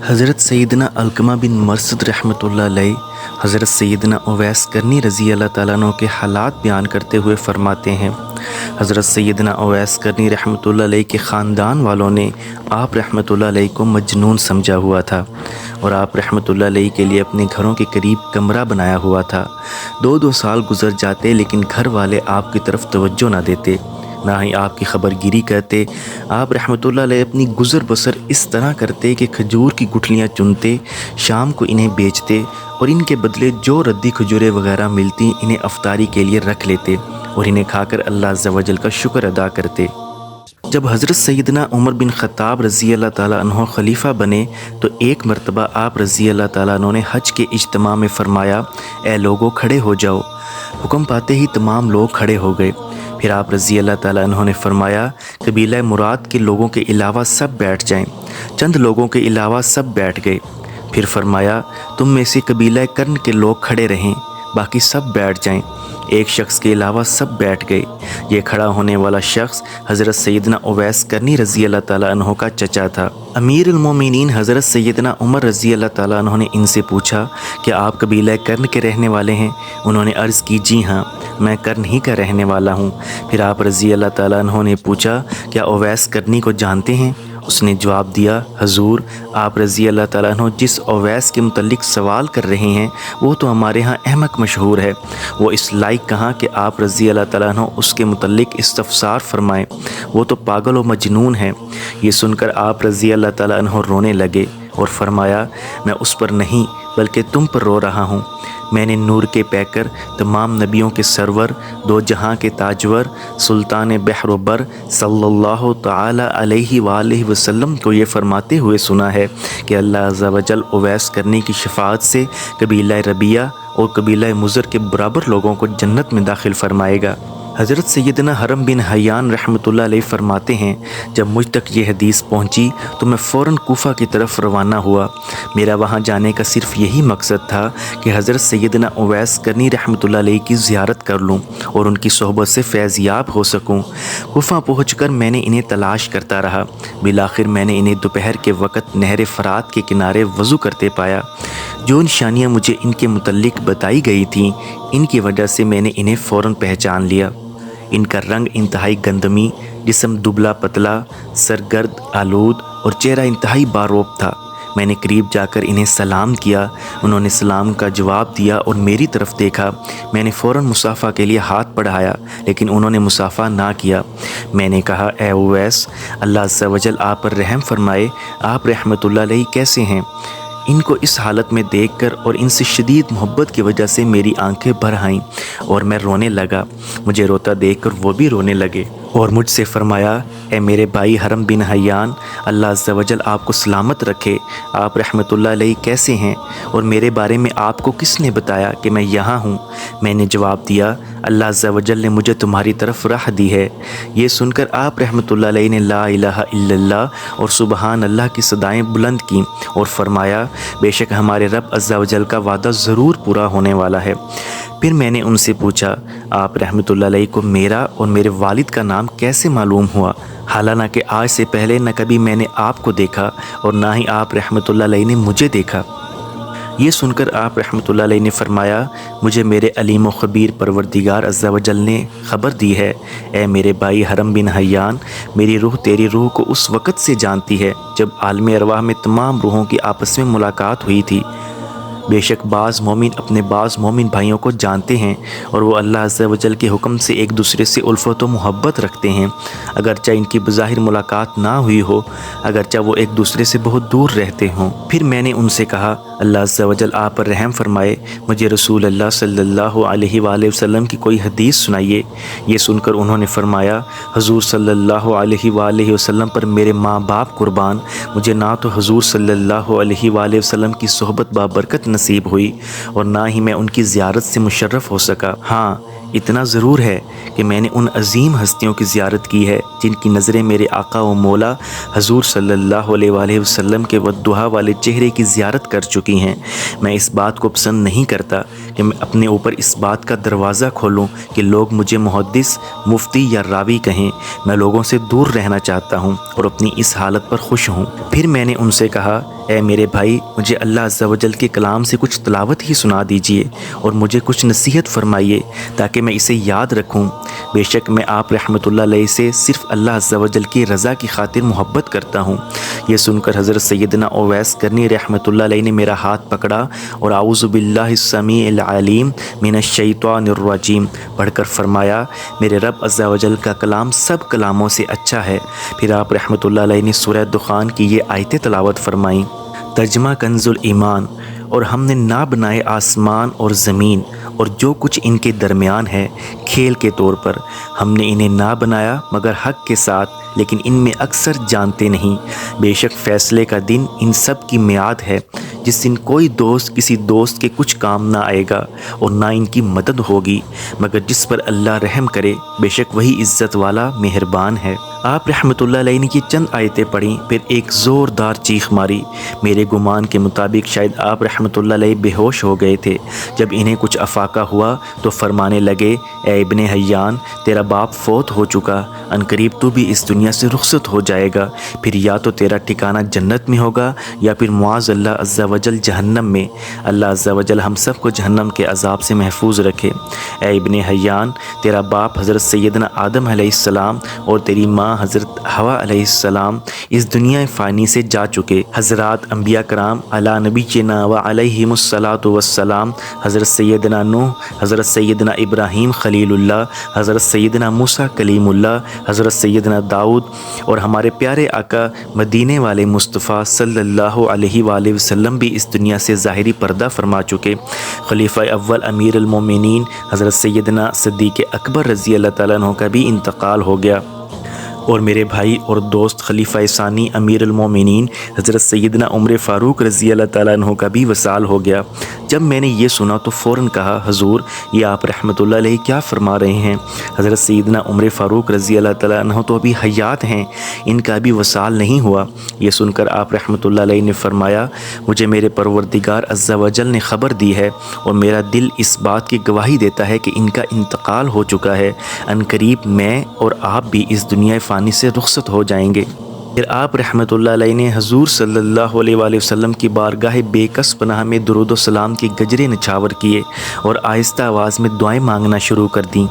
حضرت سیدنا علقمہ بن مرثد رحمۃ اللہ علیہ حضرت سیدنا اویس کرنی رضی اللہ تعالیٰ عنہ کے حالات بیان کرتے ہوئے فرماتے ہیں، حضرت سیدنا اویس کرنی رحمۃ اللہ علیہ کے خاندان والوں نے آپ رحمۃ اللہ علیہ کو مجنون سمجھا ہوا تھا اور آپ رحمۃ اللہ علیہ کے لیے اپنے گھروں کے قریب کمرہ بنایا ہوا تھا۔ دو سال گزر جاتے لیکن گھر والے آپ کی طرف توجہ نہ دیتے، نہ ہی آپ کی خبر گیری کرتے۔ آپ رحمۃ اللہ علیہ اپنی گزر بسر اس طرح کرتے کہ کھجور کی گٹھلیاں چنتے، شام کو انہیں بیچتے اور ان کے بدلے جو ردی کھجوریں وغیرہ ملتی انہیں افطاری کے لیے رکھ لیتے اور انہیں کھا کر اللہ عز و جل کا شکر ادا کرتے۔ جب حضرت سیدنا عمر بن خطاب رضی اللہ تعالیٰ عنہ خلیفہ بنے تو ایک مرتبہ آپ رضی اللہ تعالیٰ عنہ نے حج کے اجتماع میں فرمایا، اے لوگو کھڑے ہو جاؤ۔ حکم پاتے ہی تمام لوگ کھڑے ہو گئے۔ پھر آپ رضی اللہ تعالیٰ عنہ نے فرمایا، قبیلہ مراد کے لوگوں کے علاوہ سب بیٹھ جائیں۔ چند لوگوں کے علاوہ سب بیٹھ گئے۔ پھر فرمایا، تم میں سے قبیلہ کرن کے لوگ کھڑے رہیں، باقی سب بیٹھ جائیں۔ ایک شخص کے علاوہ سب بیٹھ گئے۔ یہ کھڑا ہونے والا شخص حضرت سیدنا اویس کرنی رضی اللہ تعالیٰ عنہ کا چچا تھا۔ امیر المومنین حضرت سیدنا عمر رضی اللہ تعالیٰ عنہ نے ان سے پوچھا کہ آپ قبیلہ کرن کے رہنے والے ہیں؟ انہوں نے عرض کی، جی ہاں، میں کرن ہی کا رہنے والا ہوں۔ پھر آپ رضی اللہ تعالیٰ عنہ نے پوچھا، کیا اویس کرنی کو جانتے ہیں؟ اس نے جواب دیا، حضور، آپ رضی اللہ تعالیٰ عنہ جس اویس کے متعلق سوال کر رہے ہیں وہ تو ہمارے ہاں احمق مشہور ہے۔ وہ اس لائق کہاں کہ آپ رضی اللہ تعالیٰ عنہ اس کے متعلق استفسار فرمائیں، وہ تو پاگل و مجنون ہے۔ یہ سن کر آپ رضی اللہ تعالیٰ عنہ رونے لگے اور فرمایا، میں اس پر نہیں بلکہ تم پر رو رہا ہوں۔ میں نے نور کے پیکر، تمام نبیوں کے سرور، دو جہاں کے تاجور، سلطان بحر و بر صلی اللہ تعالی علیہ وآلہ وسلم کو یہ فرماتے ہوئے سنا ہے کہ اللہ عز و جل اویس کرنی کی شفاعت سے قبیلہ ربیہ اور قبیلہ مضر کے برابر لوگوں کو جنت میں داخل فرمائے گا۔ حضرت سیدنا حرم بن حیان رحمۃ اللہ علیہ فرماتے ہیں، جب مجھ تک یہ حدیث پہنچی تو میں فوراً کوفہ کی طرف روانہ ہوا۔ میرا وہاں جانے کا صرف یہی مقصد تھا کہ حضرت سیدنا اویس کرنی رحمۃ اللہ علیہ کی زیارت کر لوں اور ان کی صحبت سے فیض یاب ہو سکوں۔ کوفہ پہنچ کر میں نے انہیں تلاش کرتا رہا۔ بالآخر میں نے انہیں دوپہر کے وقت نہر فرات کے کنارے وضو کرتے پایا۔ جو نشانیاں مجھے ان کے متعلق بتائی گئی تھیں، ان کی وجہ سے میں نے انہیں فوراً پہچان لیا۔ ان کا رنگ انتہائی گندمی، جسم دبلا پتلا، سرگرد آلود اور چہرہ انتہائی باروب تھا۔ میں نے قریب جا کر انہیں سلام کیا۔ انہوں نے سلام کا جواب دیا اور میری طرف دیکھا۔ میں نے فوراً مصافحہ کے لیے ہاتھ بڑھایا لیکن انہوں نے مصافحہ نہ کیا۔ میں نے کہا، اے اویس، اللہ عز و جل آپ پر رحم فرمائے، آپ رحمۃ اللہ علیہ کیسے ہیں؟ ان کو اس حالت میں دیکھ کر اور ان سے شدید محبت کی وجہ سے میری آنکھیں بھر آئیں اور میں رونے لگا۔ مجھے روتا دیکھ کر وہ بھی رونے لگے اور مجھ سے فرمایا، اے میرے بھائی حرم بن حیان، اللہ عز و جل آپ کو سلامت رکھے، آپ رحمۃ اللہ علیہ کیسے ہیں اور میرے بارے میں آپ کو کس نے بتایا کہ میں یہاں ہوں؟ میں نے جواب دیا، اللہ عز و جل نے مجھے تمہاری طرف راہ دی ہے۔ یہ سن کر آپ رحمۃ اللہ علیہ نے لا الہ الا اللہ اور سبحان اللہ کی صدائیں بلند کیں اور فرمایا، بے شک ہمارے رب عز و جل کا وعدہ ضرور پورا ہونے والا ہے۔ پھر میں نے ان سے پوچھا، آپ رحمۃ اللہ علیہ کو میرا اور میرے والد کا نام کیسے معلوم ہوا؟ حالانکہ آج سے پہلے نہ کبھی میں نے آپ کو دیکھا اور نہ ہی آپ رحمۃ اللہ علیہ نے مجھے دیکھا۔ یہ سن کر آپ رحمۃ اللہ علیہ نے فرمایا، مجھے میرے علیم و خبیر پروردگار عز و جل نے خبر دی ہے، اے میرے بھائی حرم بن حیان، میری روح تیری روح کو اس وقت سے جانتی ہے جب عالم ارواح میں تمام روحوں کی آپس میں ملاقات ہوئی تھی۔ بے شک بعض مومن اپنے بعض مومن بھائیوں کو جانتے ہیں اور وہ اللہ عز و جل کے حکم سے ایک دوسرے سے الفت و محبت رکھتے ہیں، اگرچہ ان کی بظاہر ملاقات نہ ہوئی ہو، اگرچہ وہ ایک دوسرے سے بہت دور رہتے ہوں۔ پھر میں نے ان سے کہا، اللہ عز و جل آپ پر رحم فرمائے، مجھے رسول اللہ صلی اللہ علیہ وآلہ وسلم کی کوئی حدیث سنائیے۔ یہ سن کر انہوں نے فرمایا، حضور صلی اللہ علیہ وآلہ وسلم پر میرے ماں باپ قربان، مجھے نہ تو حضور صلی اللہ علیہ وآلہ وسلم کی صحبت بابرکت نصیب ہوئی اور نہ ہی میں ان کی زیارت سے مشرف ہو سکا۔ ہاں، اتنا ضرور ہے کہ میں نے ان عظیم ہستیوں کی زیارت کی ہے جن کی نظریں میرے آقا و مولا حضور صلی اللہ علیہ وآلہ وسلم کے والدہا والے چہرے کی زیارت کر چکی ہیں۔ میں اس بات کو پسند نہیں کرتا کہ میں اپنے اوپر اس بات کا دروازہ کھولوں کہ لوگ مجھے محدث، مفتی یا راوی کہیں۔ میں لوگوں سے دور رہنا چاہتا ہوں اور اپنی اس حالت پر خوش ہوں۔ پھر میں نے ان سے کہا، اے میرے بھائی، مجھے اللہ عز و جل کے کلام سے کچھ تلاوت ہی سنا دیجئے اور مجھے کچھ نصیحت فرمائیے تاکہ میں اسے یاد رکھوں۔ بے شک میں آپ رحمۃ اللہ علیہ سے صرف اللہ عز و جل کی رضا کی خاطر محبت کرتا ہوں۔ یہ سن کر حضرت سیدنا اویس کرنی رحمۃ اللہ علیہ نے میرا ہاتھ پکڑا اور اعوذ باللہ السمیع العلیم من الشیطان الرجیم پڑھ کر فرمایا، میرے رب عز و جل کا کلام سب کلاموں سے اچھا ہے۔ پھر آپ رحمۃ اللہ علیہ نے سورہ دخان کی یہ آیتیں تلاوت فرمائیں۔ ترجمہ کنز الایمان۔ اور ہم نے نہ بنائے آسمان اور زمین اور جو کچھ ان کے درمیان ہے کھیل کے طور پر، ہم نے انہیں نہ بنایا مگر حق کے ساتھ، لیکن ان میں اکثر جانتے نہیں۔ بے شک فیصلے کا دن ان سب کی میعاد ہے، جس دن کوئی دوست کسی دوست کے کچھ کام نہ آئے گا اور نہ ان کی مدد ہوگی مگر جس پر اللہ رحم کرے، بے شک وہی عزت والا مہربان ہے۔ آپ رحمۃ اللہ علیہ نے یہ چند آیتیں پڑھیں، پھر ایک زوردار چیخ ماری۔ میرے گمان کے مطابق شاید آپ رحمۃ اللہ علیہ بے ہوش ہو گئے تھے۔ جب انہیں کچھ افاقہ ہوا تو فرمانے لگے، اے ابن حیان، تیرا باپ فوت ہو چکا، عنقریب تو بھی اس دنیا سے رخصت ہو جائے گا، پھر یا تو تیرا ٹھکانہ جنت میں ہوگا یا پھر معاذ اللہ عز و جل جہنم میں۔ اللہ عز و جل ہم سب کو جہنم کے عذاب سے محفوظ رکھے۔ اے ابن حیان، تیرا باپ حضرت سیدنا آدم علیہ السلام اور تیری ماں حضرت حوا علیہ السلام اس دنیا فانی سے جا چکے۔ حضرات انبیاء کرام علی نبینا و علیہم الصلاۃ والسلام، حضرت سیدنا نوح، حضرت سیدنا ابراہیم خلیل اللہ، حضرت سیدنا موسیٰ کلیم اللہ، حضرت سیدنا داؤد اور ہمارے پیارے آقا مدینے والے مصطفیٰ صلی اللہ علیہ وآلہ وسلم بھی اس دنیا سے ظاہری پردہ فرما چکے۔ خلیفہ اول امیر المومنین حضرت سیدنا صدیق اکبر رضی اللہ تعالیٰ عنہ کا بھی انتقال ہو گیا، اور میرے بھائی اور دوست خلیفہ ثانی امیر المومنین حضرت سیدنا عمر فاروق رضی اللہ تعالیٰ عنہ کا بھی وصال ہو گیا۔ جب میں نے یہ سنا تو فوراً کہا، حضور یہ آپ رحمۃ اللہ علیہ کیا فرما رہے ہیں؟ حضرت سیدنا عمر فاروق رضی اللہ تعالیٰ عنہ تو ابھی حیات ہیں، ان کا ابھی وصال نہیں ہوا۔ یہ سن کر آپ رحمۃ اللہ علیہ نے فرمایا، مجھے میرے پروردگار عز و جل نے خبر دی ہے اور میرا دل اس بات کی گواہی دیتا ہے کہ ان کا انتقال ہو چکا ہے، عنقریب میں اور آپ بھی اس دنیا فانی سے رخصت ہو جائیں گے۔ پھر آپ رحمۃ اللہ علیہ نے حضور صلی اللہ علیہ وآلہ وسلم کی بارگاہ بے کس پناہ میں درود و سلام کے گجرے نچھاور کیے اور آہستہ آواز میں دعائیں مانگنا شروع کر دیں۔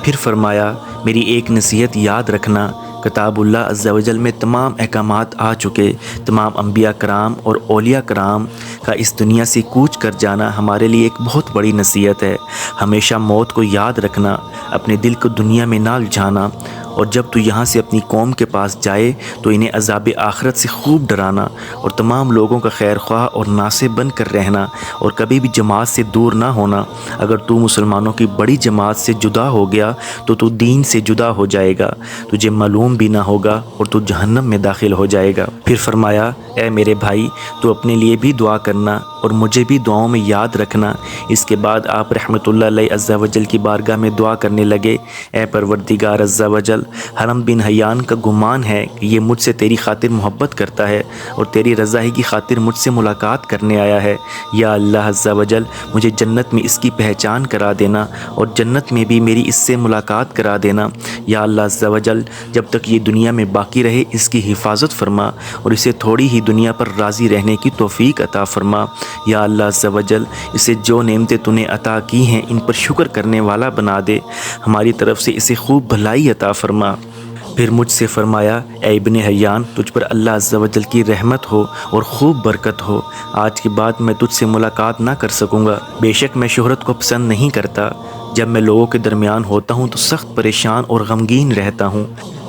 پھر فرمایا، میری ایک نصیحت یاد رکھنا، کتاب اللہ عز و جل میں تمام احکامات آ چکے، تمام انبیاء کرام اور اولیاء کرام کا اس دنیا سے کوچ کر جانا ہمارے لیے ایک بہت بڑی نصیحت ہے۔ ہمیشہ موت کو یاد رکھنا، اپنے دل کو دنیا میں نہ الجھانا، اور جب تو یہاں سے اپنی قوم کے پاس جائے تو انہیں عذاب آخرت سے خوب ڈرانا اور تمام لوگوں کا خیر خواہ اور ناصح بن کر رہنا اور کبھی بھی جماعت سے دور نہ ہونا۔ اگر تو مسلمانوں کی بڑی جماعت سے جدا ہو گیا تو دین سے جدا ہو جائے گا، تجھے معلوم بھی نہ ہوگا اور تو جہنم میں داخل ہو جائے گا۔ پھر فرمایا، اے میرے بھائی، تو اپنے لیے بھی دعا کرنا اور مجھے بھی دعاؤں میں یاد رکھنا۔ اس کے بعد آپ رحمۃ اللہ علیہ عز و جل کی بارگاہ میں دعا کرنے لگے، اے پروردگار عز و جل، حرم بن حیان کا گمان ہے کہ یہ مجھ سے تیری خاطر محبت کرتا ہے اور تیری رضا ہی کی خاطر مجھ سے ملاقات کرنے آیا ہے۔ یا اللہ عز و جل، مجھے جنت میں اس کی پہچان کرا دینا اور جنت میں بھی میری اس سے ملاقات کرا دینا۔ یا اللہ عز و جل، جب تک یہ دنیا میں باقی رہے اس کی حفاظت فرما اور اسے تھوڑی ہی دنیا پر راضی رہنے کی توفیق عطا فرما۔ یا اللہ عز و جل، اسے جو نعمتیں تو نے عطا کی ہیں ان پر شکر کرنے والا بنا دے، ہماری طرف سے اسے خوب بھلائی عطا فرما۔ پھر مجھ سے فرمایا، اے ابن حیان، تجھ پر اللہ عز و جل کی رحمت ہو اور خوب برکت ہو، آج کے بعد میں تجھ سے ملاقات نہ کر سکوں گا۔ بے شک میں شہرت کو پسند نہیں کرتا، جب میں لوگوں کے درمیان ہوتا ہوں تو سخت پریشان اور غمگین رہتا ہوں،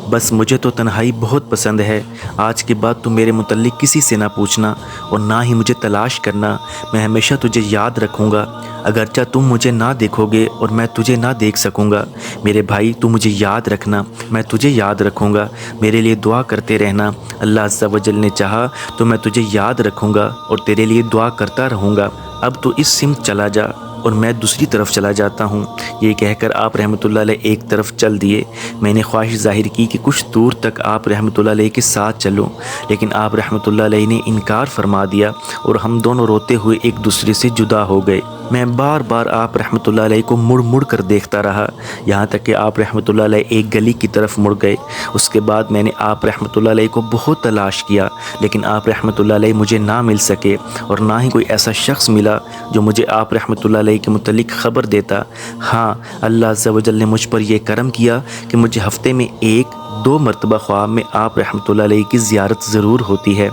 بس مجھے تو تنہائی بہت پسند ہے۔ آج کے بعد تو میرے متعلق کسی سے نہ پوچھنا اور نہ ہی مجھے تلاش کرنا، میں ہمیشہ تجھے یاد رکھوں گا، اگرچہ تم مجھے نہ دیکھو گے اور میں تجھے نہ دیکھ سکوں گا۔ میرے بھائی، تو مجھے یاد رکھنا، میں تجھے یاد رکھوں گا، میرے لیے دعا کرتے رہنا۔ اللہ عز و جل نے چاہا تو میں تجھے یاد رکھوں گا اور تیرے لیے دعا کرتا رہوں گا۔ اب تو اس سمت چلا جا اور میں دوسری طرف چلا جاتا ہوں۔ یہ کہہ کر آپ رحمۃ اللہ علیہ ایک طرف چل دیے۔ میں نے خواہش ظاہر کی کہ کچھ دور تک آپ رحمۃ اللہ علیہ کے ساتھ چلوں، لیکن آپ رحمۃ اللہ علیہ نے انکار فرما دیا اور ہم دونوں روتے ہوئے ایک دوسرے سے جدا ہو گئے۔ میں بار بار آپ رحمۃ اللہ علیہ کو مڑ مڑ کر دیکھتا رہا، یہاں تک کہ آپ رحمۃ اللہ علیہ ایک گلی کی طرف مڑ گئے۔ اس کے بعد میں نے آپ رحمۃ اللہ علیہ کو بہت تلاش کیا، لیکن آپ رحمۃ اللہ علیہ مجھے نہ مل سکے، اور نہ ہی کوئی ایسا شخص ملا جو مجھے آپ رحمۃ اللہ علیہ کے متعلق خبر دیتا۔ ہاں، اللہ عز و جل نے مجھ پر یہ کرم کیا کہ مجھے ہفتے میں 1-2 مرتبہ خواب میں آپ رحمۃ اللہ علیہ کی زیارت ضرور ہوتی ہے۔